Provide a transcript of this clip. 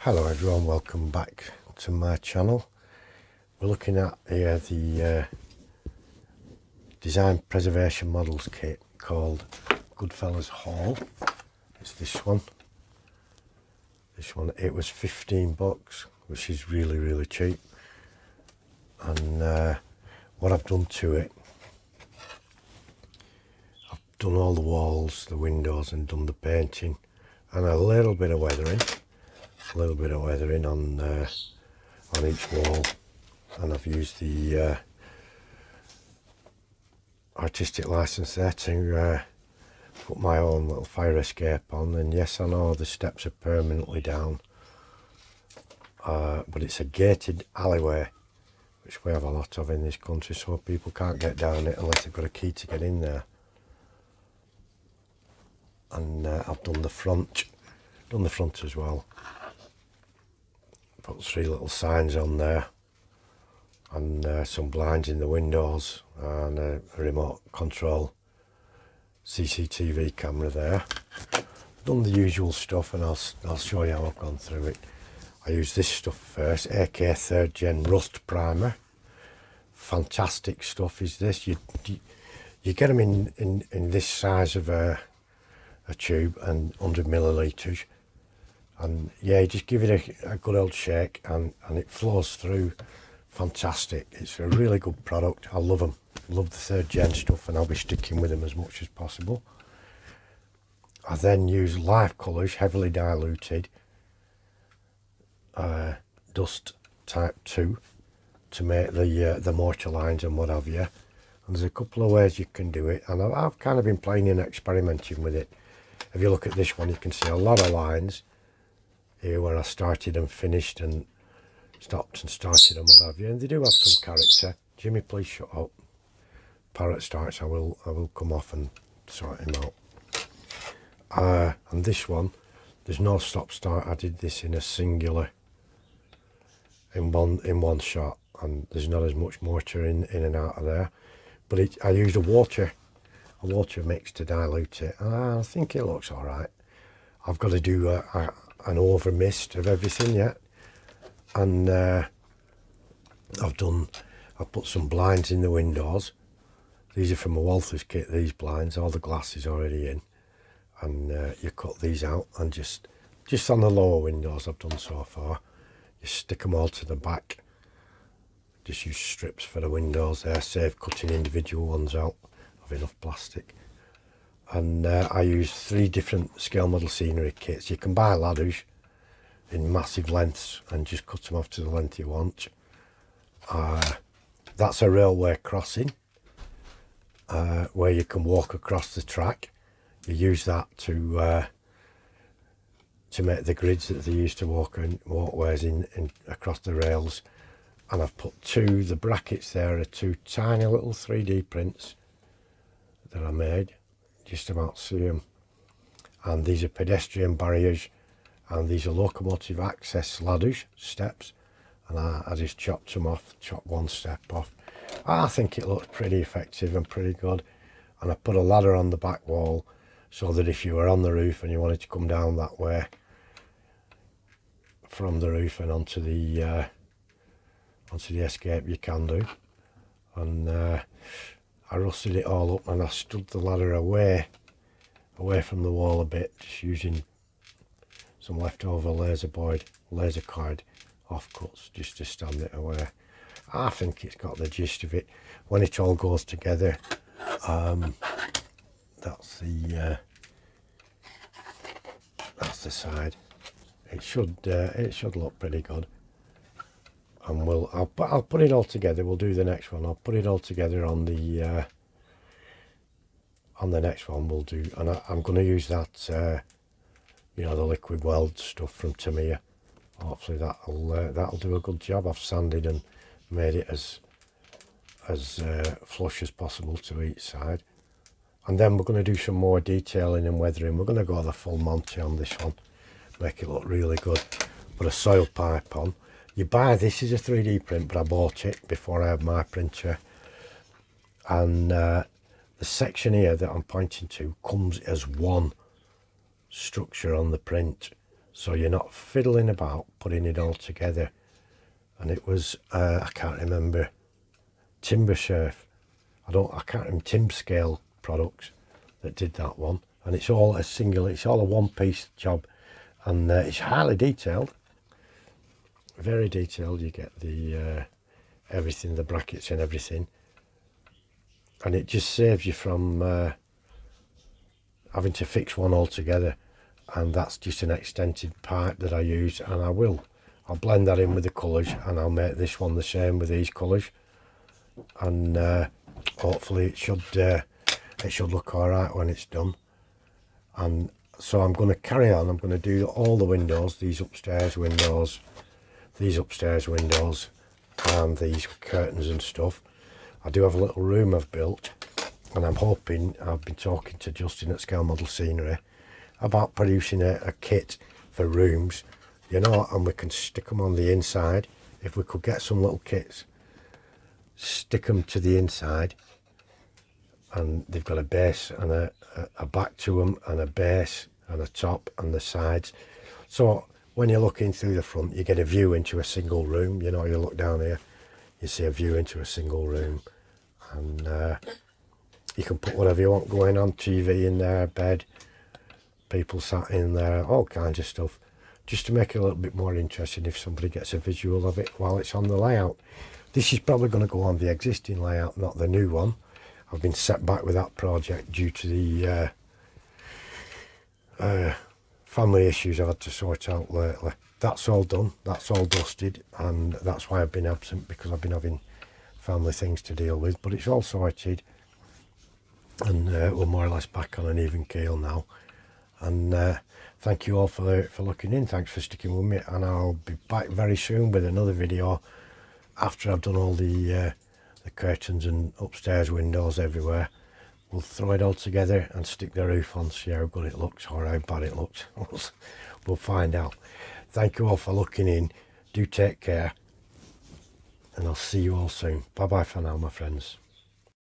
Hello everyone, welcome back to my channel. We're looking at here the Design Preservation Models kit called Goodfellows Hall. It's this one. It was $15, which is really cheap. And what I've done to it, I've done all the walls, the windows, and done the painting, and a little bit of weathering. On each wall, and I've used the artistic license there to put my own little fire escape on. And yes, I know the steps are permanently down, but it's a gated alleyway, which we have a lot of in this country, so people can't get down it unless they've got a key to get in there. And I've done the front as well. Put 3 little signs on there, and some blinds in the windows, and a remote control CCTV camera there. Done the usual stuff, and I'll show you how I've gone through it. I used this stuff first, AK 3rd Gen Rust Primer. Fantastic stuff is this. You get them in this size of a tube, and 100 millilitres. And yeah, just give it a good old shake, and it flows through fantastic. It's a really good product. I love them. Love the 3rd Gen stuff, and I'll be sticking with them as much as possible. I then use live colours, heavily diluted, dust type 2, to make the mortar lines and what have you. And there's a couple of ways you can do it, and I've kind of been playing and experimenting with it. If you look at this one, you can see a lot of lines here where I started and finished, and stopped and started and what have you, and they do have some character. Jimmy, please shut up. Parrot starts, I will come off and sort him out. And this one, there's no stop start. I did this in a singular, in one shot, and there's not as much mortar in and out of there. But I used a water mix to dilute it, and I think it looks all right. I've got to do an over mist of everything yet, and I've put some blinds in the windows. These are from a Walther's kit, these blinds. All the glass is already in, and you cut these out, and just on the lower windows I've done so far. You stick them all to the back. Just use strips for the windows there, save cutting individual ones out of enough plastic. And I use 3 different scale model scenery kits. You can buy ladders in massive lengths and just cut them off to the length you want. That's a railway crossing, where you can walk across the track. You use that to make the grids that they use to walkways in across the rails. And I've put the brackets there are 2 tiny little 3D prints that I made. Just about see them. And these are pedestrian barriers, and these are locomotive access ladders, steps, and I just chopped them off, chopped 1 step off. I think it looks pretty effective and pretty good. And I put a ladder on the back wall, so that if you were on the roof and you wanted to come down that way from the roof and onto the escape, you can do. And I rusted it all up, and I stood the ladder away from the wall a bit, just using some leftover laser card offcuts just to stand it away. I think it's got the gist of it. When it all goes together, that's the side. It should look pretty good. And I'll put it all together. We'll do the next one. I'll put it all together on the next one we'll do, and I'm going to use that the liquid weld stuff from Tamiya. Hopefully that'll do a good job. I've sanded and made it as flush as possible to each side. And then we're going to do some more detailing and weathering. We're going to go the full Monty on this one, make it look really good. Put a soil pipe on. You buy this as a 3D print, but I bought it before I had my printer. And the section here that I'm pointing to comes as one structure on the print. so you're not fiddling about putting it all together. And it was I can't remember, Timber Surf, I can't remember, Timber Scale Products that did that one. And it's all it's all a one-piece job, and it's highly detailed, very detailed. You get the everything, the brackets and everything, and it just saves you from having to fix one altogether. And that's just an extended pipe that I use, and I'll blend that in with the colours, and I'll make this one the same with these colours, and hopefully it should look all right when it's done. And so I'm going to carry on. I'm going to do all the windows, these upstairs windows, and these curtains and stuff. I do have a little room I've built, and I'm hoping, I've been talking to Justin at Scale Model Scenery about producing a kit for rooms, you know, and we can stick them on the inside. If we could get some little kits, stick them to the inside, and they've got a base and a back to them, and a base and a top and the sides. So when you're looking through the front, you get a view into a single room. You know, you look down here, you see a view into a single room, and you can put whatever you want going on, TV in there, bed, people sat in there, all kinds of stuff, just to make it a little bit more interesting if somebody gets a visual of it while it's on the layout. This is probably going to go on the existing layout, not the new one. I've been set back with that project due to the family issues I've had to sort out lately. That's all done, that's all dusted, and that's why I've been absent, because I've been having family things to deal with. But it's all sorted, and we're more or less back on an even keel now. And thank you all for looking in. Thanks for sticking with me, and I'll be back very soon with another video after I've done all the curtains and upstairs windows everywhere. We'll throw it all together and stick the roof on, see how good it looks or how bad it looks. We'll find out. Thank you all for looking in. Do take care, and I'll see you all soon. Bye bye for now, my friends.